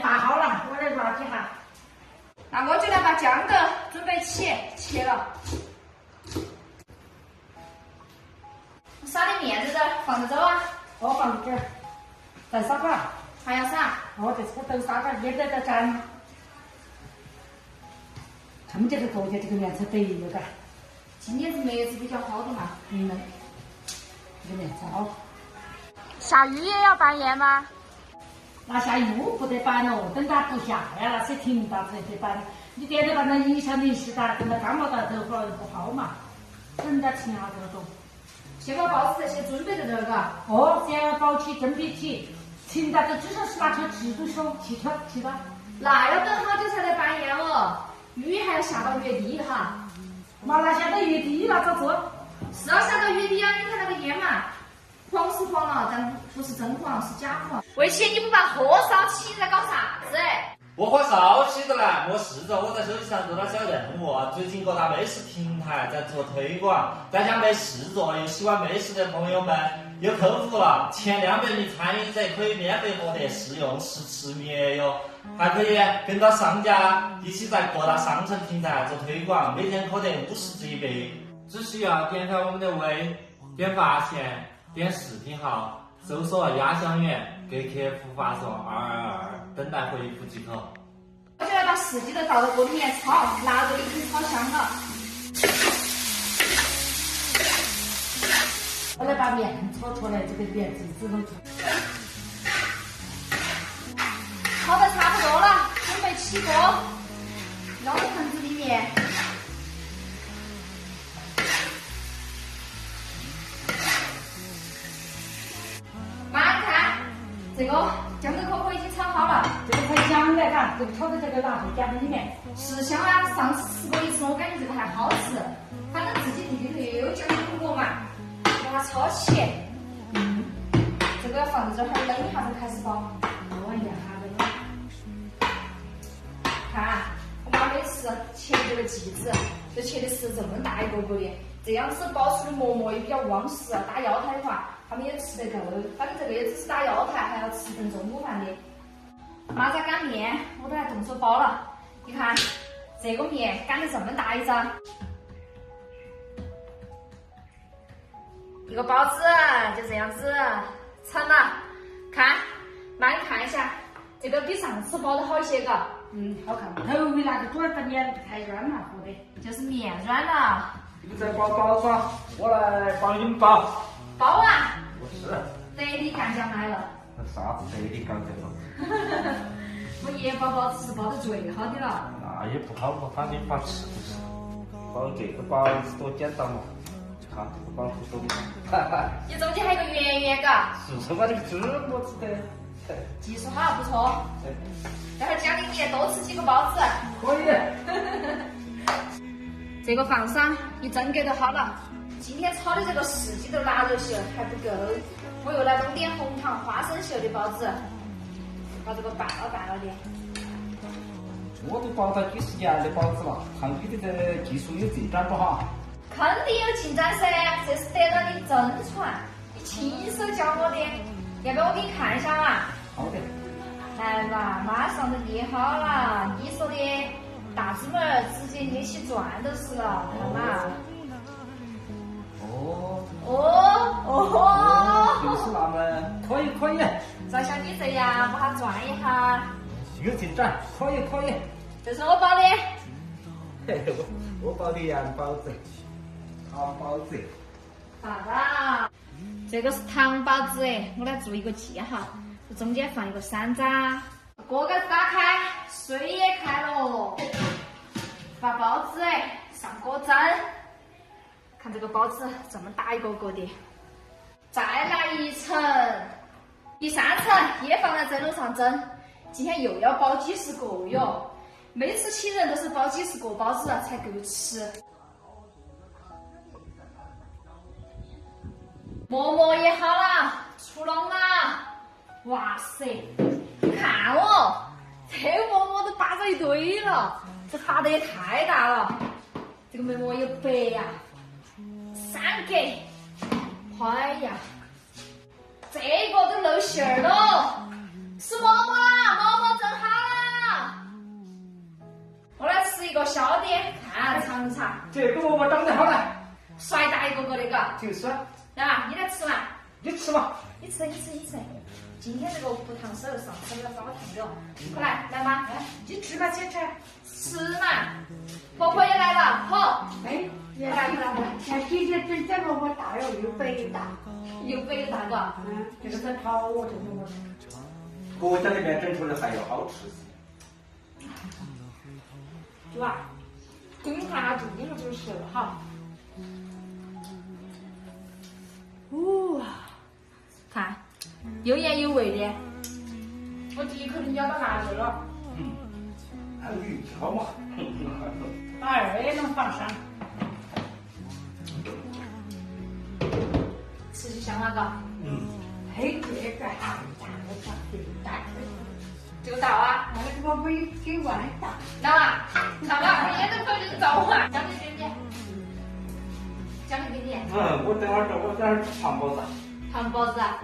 面发好了，我来抓几下。那我就来把姜豆准备起，切了。撒点面在这儿，放着走啊。我放这儿，再撒点。还要撒？哦，这个都撒点，也得再沾。他们这个昨天这个面吃得了嘎。今天是梅子比较好的嘛。这个面糟。下雨也要拌盐吗？那下雨不得拌了，等它不下呀，那些停到才去拌。你点着拌到影响你是哒，等到干毛到头发不好嘛，人家停下这个走。先把包子这些准备在这儿嘎。哦，先要包起，准备起，停到这至少是拿车吃都少，去吧。那要等好久才能拌盐哦，雨还要下到月底哈。嘛，那下到月底了咋做？是要下到月底啊！你看那个烟嘛，黄是黄了，但不是真黄，是假黄。魏琪，你不把火烧起，你在搞啥子？我火烧起的了，我试着我在手机上做点小任务。最近各大美食平台在做推广，大家没事做又喜欢美食的朋友们有客服了，前200名参与者可以免费获得试用试吃面哟，还可以跟到商家一起在各大商城平台做推广，每天可得50折1杯。只需要点开我们的微，点发现，点视频号，搜索鸭香园，给客服发送222，等待回复即可。我就来把四季豆倒到锅里面炒，辣豆已经炒香了。我来把面炒出来，这个面自己弄出。炒的差不多了，准备起锅，捞到盆子里面。妈，你看，这个姜豆可可已经炒好了，这个才香的嘎，这个炒的这个辣会加在里面。是香啊！上次吃过一次，我感觉这个还好吃。反正自己地里头也有姜有果嘛，把它炒起。这个要放在这儿冷一下才开始包。我一下的。看，我妈每次切这个剂子，就切的是这么大一个个的，这样子包出的馍馍也比较旺实。打腰台的话，他们也吃得够。反正这个也只是打腰台，还要吃顿中午饭的。妈在擀面，我都来动手包了。你看，这个面擀的这么大一张，一个包子就这样子成了。看，妈你看一下，这个比上次包的好一些嘎。好看。头尾那个主要的面太软了，和的。就是面软了。你在包包子，我来帮你们包。包啊！我是。得力干将来了。啥子得力干将了？我爷包包子是包的最好的了。那也不好嘛，反正把吃就是。包这个包子多简单嘛，看这个包子多的。你中间还有个圆圆嘎。是不是把这个纸我吃的？技术好不错。待会儿奖励你多吃几个包子。可以。这个放上，一整个都好了。今天炒的这个四季豆腊肉馅还不够，我又来弄点红糖花生馅的包子，把这个拌了的。我都包到几十年的包子了，看你的这技术有进展不哈？肯定有进展噻，这是得到你真传，你亲手教我的，要不要我给你看一下嘛？好的。来嘛，马上就捏好了，你说的大指纹直接捏起转都是了，看嘛。就是那么可以。再像你这样把它转一下。有进展，可以。这是我包的。嘿，我包的羊包子，糖包子。好了，这个是糖包子哎，我来做一个记号，这中间放一个山楂。锅盖子打开，水也开了，把包子上锅蒸。看这个包子这么大一个个的，再来一层，第3层也放在蒸笼上蒸。今天又要包几十个哟，每次请人都是包几十个包子才够吃。馍馍也好了，出笼了。哇塞，你看哦，这个馍馍都扒着一堆了，这发的也太大了。这个馍馍有白呀、3格，哎呀，这个都露馅儿了，是馍馍啦，馍馍蒸好尝一尝。这个馍馍长得好呢，帅大一个个的嘎。就是啊，啊，你来吃嘛？你吃嘛。你吃。今天这个无糖手上吃了烧糖的哦。快来，来嘛。你吃吧，先吃。吃嘛。婆婆也来了，好。哎，来。看姐姐整这馍馍大哟，又白又大。又白又大个。这个是跑我这馍馍。国家那边整出来还要好吃些。主啊，给你看下自己是不是好？看，有盐有味的。我第一口就咬到辣味了。还有鱼条嘛。把二也能放上。吃起香那个。嘿，这个还大，我讲这个大。这个大啊。那个我没给完大。来嘛，看嘛，我烟都口就是走嘛。奖励给你。奖励给你。我等会儿吃胖包子。胖包子啊。